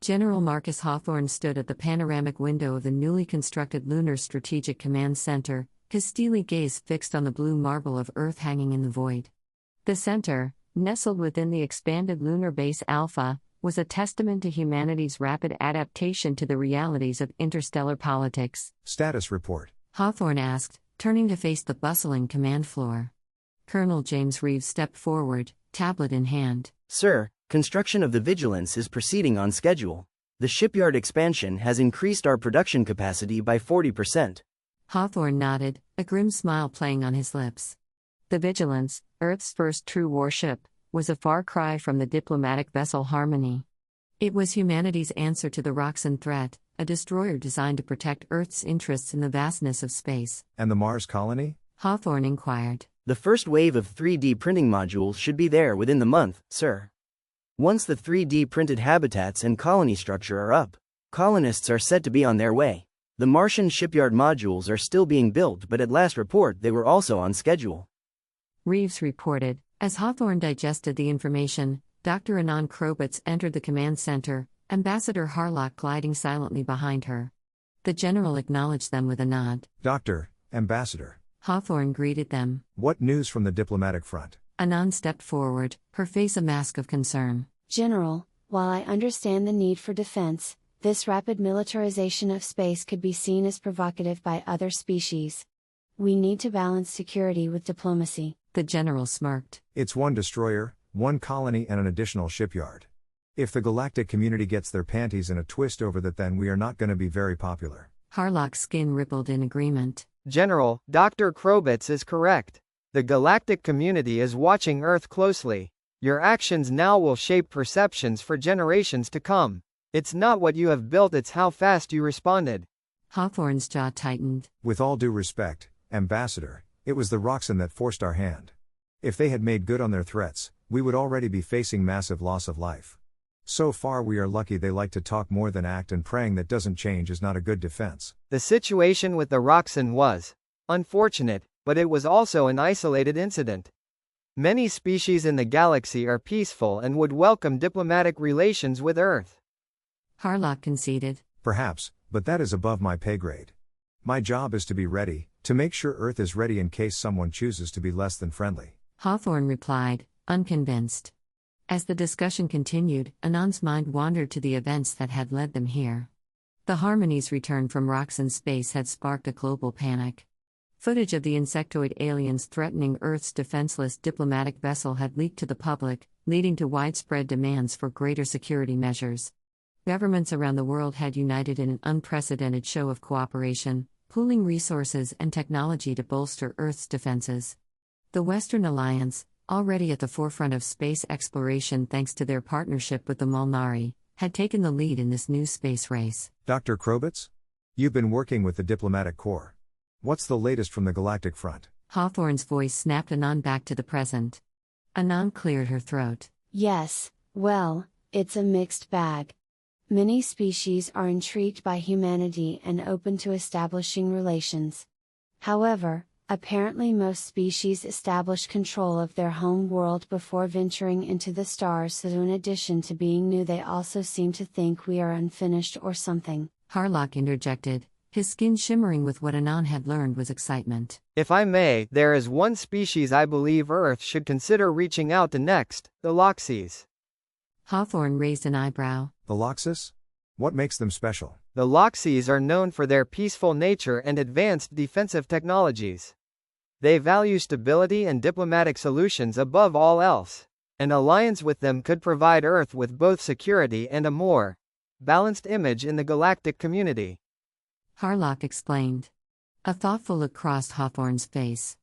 General Marcus Hawthorne stood at the panoramic window of the newly constructed Lunar Strategic Command Center, his steely gaze fixed on the blue marble of Earth hanging in the void. The center, nestled within the expanded Lunar Base Alpha, was a testament to humanity's rapid adaptation to the realities of interstellar politics. Status report. Hawthorne asked, turning to face the bustling command floor. Colonel James Reeves stepped forward, tablet in hand. Sir, construction of the Vigilance is proceeding on schedule. The shipyard expansion has increased our production capacity by 40%. Hawthorne nodded, a grim smile playing on his lips. The Vigilance, Earth's first true warship, was a far cry from the diplomatic vessel Harmony. It was humanity's answer to the Roxin threat, a destroyer designed to protect Earth's interests in the vastness of space. And the Mars colony? Hawthorne inquired. The first wave of 3D printing modules should be there within the month, sir. Once the 3D printed habitats and colony structure are up, colonists are said to be on their way. The Martian shipyard modules are still being built, but at last report they were also on schedule. Reeves reported. As Hawthorne digested the information, Dr. Anand Krobitz entered the command center, Ambassador Harlock gliding silently behind her. The general acknowledged them with a nod. Doctor, Ambassador. Hawthorne greeted them. What news from the diplomatic front? Anand stepped forward, her face a mask of concern. General, while I understand the need for defense, this rapid militarization of space could be seen as provocative by other species. We need to balance security with diplomacy. The general smirked. It's one destroyer, one colony and an additional shipyard. If the galactic community gets their panties in a twist over that, then we are not going to be very popular. Harlock's skin rippled in agreement. General, Dr. Krobitz is correct. The galactic community is watching Earth closely. Your actions now will shape perceptions for generations to come. It's not what you have built, it's how fast you responded. Hawthorne's jaw tightened. With all due respect, Ambassador, it was the Roxin that forced our hand. If they had made good on their threats, we would already be facing massive loss of life. So far we are lucky they like to talk more than act, and praying that doesn't change is not a good defense. The situation with the Roxin was unfortunate, but it was also an isolated incident. Many species in the galaxy are peaceful and would welcome diplomatic relations with Earth. Harlock conceded. Perhaps, but that is above my pay grade. My job is to be ready, to make sure Earth is ready in case someone chooses to be less than friendly. Hawthorne replied, unconvinced. As the discussion continued, Anand's mind wandered to the events that had led them here. The Harmony's return from Roxin space had sparked a global panic. Footage of the insectoid aliens threatening Earth's defenseless diplomatic vessel had leaked to the public, leading to widespread demands for greater security measures. Governments around the world had united in an unprecedented show of cooperation, pooling resources and technology to bolster Earth's defenses. The Western Alliance, already at the forefront of space exploration thanks to their partnership with the Mulnari, had taken the lead in this new space race. Dr. Krobitz? You've been working with the diplomatic corps. What's the latest from the galactic front? Hawthorne's voice snapped Anand back to the present. Anand cleared her throat. Yes, well, it's a mixed bag. Many species are intrigued by humanity and open to establishing relations. However, apparently most species establish control of their home world before venturing into the stars, so in addition to being new they also seem to think we are unfinished or something. Harlock interjected, his skin shimmering with what Anand had learned was excitement. If I may, there is one species I believe Earth should consider reaching out to next, the Loxis. Hawthorne raised an eyebrow. The Loxis? What makes them special? The Loxis are known for their peaceful nature and advanced defensive technologies. They value stability and diplomatic solutions above all else. An alliance with them could provide Earth with both security and a more balanced image in the galactic community. Harlock explained. A thoughtful look crossed Hawthorne's face.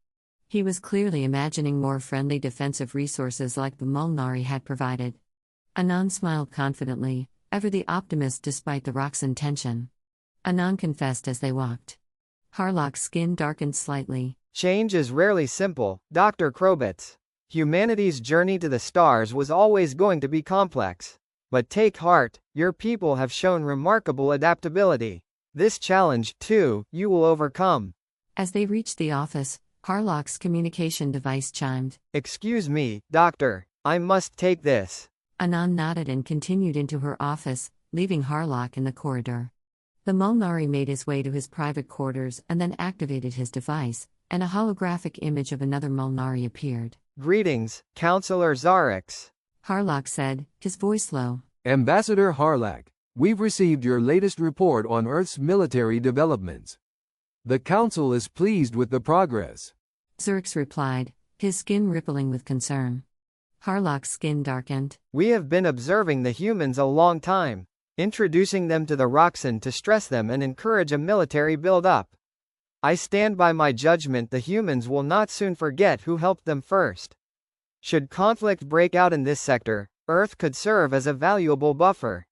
He was clearly imagining more friendly defensive resources like the Mulnari had provided. Anand smiled confidently, ever the optimist despite the Roxin tension. Anand confessed as they walked. Harlock's skin darkened slightly. Change is rarely simple, Dr. Krobitz. Humanity's journey to the stars was always going to be complex. But take heart, your people have shown remarkable adaptability. This challenge, too, you will overcome. As they reached the office, Harlock's communication device chimed. Excuse me, Doctor, I must take this. Anand nodded and continued into her office, leaving Harlock in the corridor. The Mulnari made his way to his private quarters and then activated his device, and a holographic image of another Mulnari appeared. Greetings, Counselor Zarix. Harlock said, his voice low. Ambassador Harlock, we've received your latest report on Earth's military developments. The Council is pleased with the progress. Zarix replied, his skin rippling with concern. Harlock's skin darkened. We have been observing the humans a long time, introducing them to the Roxin to stress them and encourage a military build-up. I stand by my judgment the humans will not soon forget who helped them first. Should conflict break out in this sector, Earth could serve as a valuable buffer.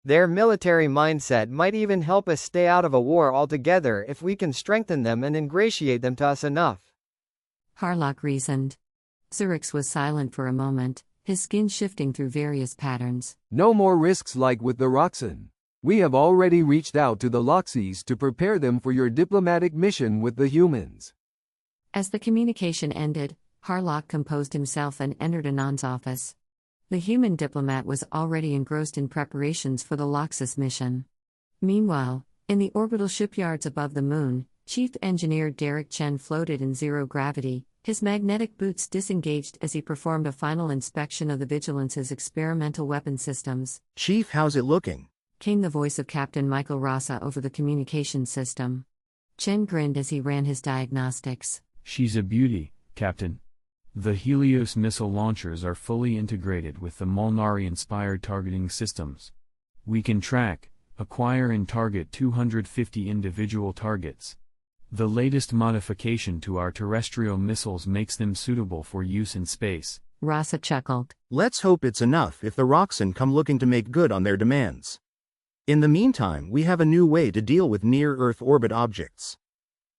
Their military mindset might even help us stay out of a war altogether if we can strengthen them and ingratiate them to us enough. Harlock reasoned. Zarix was silent for a moment, his skin shifting through various patterns. No more risks like with the Roxin. We have already reached out to the Loxis to prepare them for your diplomatic mission with the humans. As the communication ended, Harlock composed himself and entered Anand's office. The human diplomat was already engrossed in preparations for the Loxis mission. Meanwhile, in the orbital shipyards above the moon, Chief Engineer Derek Chen floated in zero gravity, his magnetic boots disengaged as he performed a final inspection of the Vigilance's experimental weapon systems. Chief, how's it looking? Came the voice of Captain Michael Rasa over the communication system. Chen grinned as he ran his diagnostics. She's a beauty, Captain. The Helios missile launchers are fully integrated with the Mulnari-inspired targeting systems. We can track, acquire and target 250 individual targets. The latest modification to our terrestrial missiles makes them suitable for use in space. Rasa chuckled. Let's hope it's enough if the Roxin come looking to make good on their demands. In the meantime, we have a new way to deal with near-Earth orbit objects.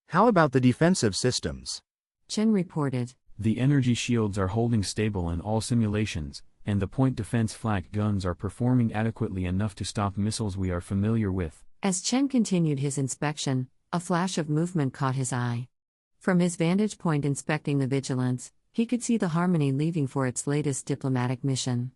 How about the defensive systems? Chen reported. The energy shields are holding stable in all simulations, and the point defense flak guns are performing adequately enough to stop missiles we are familiar with. As Chen continued his inspection, a flash of movement caught his eye. From his vantage point inspecting the Vigilance, he could see the Harmony leaving for its latest diplomatic mission.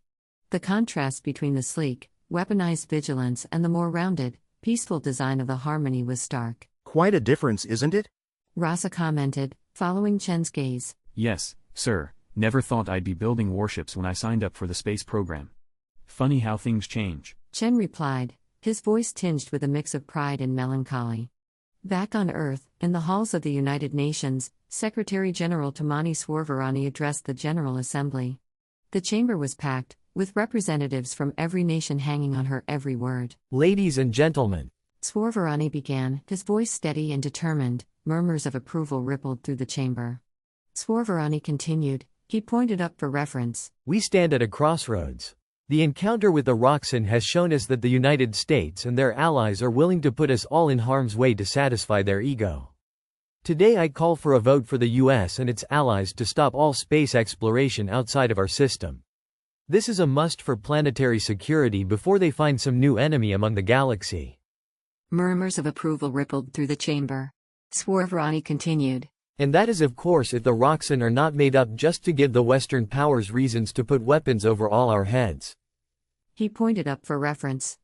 The contrast between the sleek, weaponized Vigilance and the more rounded, peaceful design of the Harmony was stark. Quite a difference, isn't it? Rasa commented, following Chen's gaze. Yes, sir, never thought I'd be building warships when I signed up for the space program. Funny how things change. Chen replied, his voice tinged with a mix of pride and melancholy. Back on Earth, in the halls of the United Nations, Secretary-General Tamani Swarvarani addressed the General Assembly. The chamber was packed, with representatives from every nation hanging on her every word. Ladies and gentlemen, Swarvarani began, his voice steady and determined. Murmurs of approval rippled through the chamber. Swarvarani continued, he pointed up for reference. we stand at a crossroads. The encounter with the Roxin has shown us that the United States and their allies are willing to put us all in harm's way to satisfy their ego. Today I call for a vote for the US and its allies to stop all space exploration outside of our system. This is a must for planetary security before they find some new enemy among the galaxy. Murmurs of approval rippled through the chamber. Swarvarani continued. And that is of course if the Roxin are not made up just to give the Western powers reasons to put weapons over all our heads. He pointed up for reference.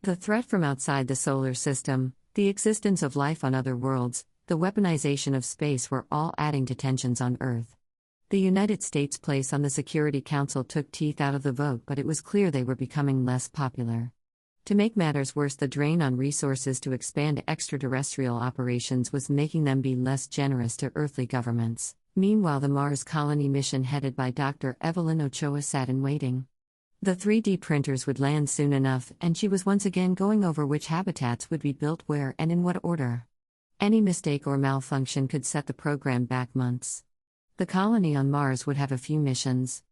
The threat from outside the solar system, the existence of life on other worlds, the weaponization of space were all adding to tensions on Earth. The United States' place on the Security Council took teeth out of the vote, but it was clear they were becoming less popular. To make matters worse, the drain on resources to expand extraterrestrial operations was making them be less generous to earthly governments. Meanwhile, the Mars colony mission headed by Dr. Evelyn Ochoa sat in waiting. The 3D printers would land soon enough, and she was once again going over which habitats would be built where and in what order. Any mistake or malfunction could set the program back months. The colony on Mars would have a few missions.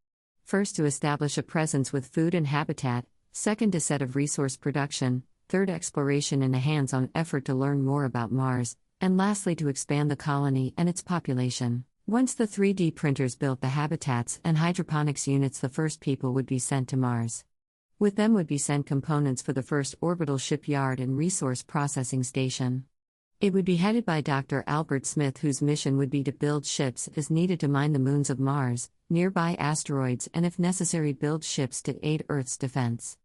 First, to establish a presence with food and habitat. Second, a set of resource production. Third, exploration and a hands-on effort to learn more about Mars. And lastly, to expand the colony and its population. Once the 3D printers built the habitats and hydroponics units, the first people would be sent to Mars. With them would be sent components for the first orbital shipyard and resource processing station. It would be headed by Dr. Albert Smith, whose mission would be to build ships as needed to mine the moons of Mars, nearby asteroids, and if necessary build ships to aid Earth's defense.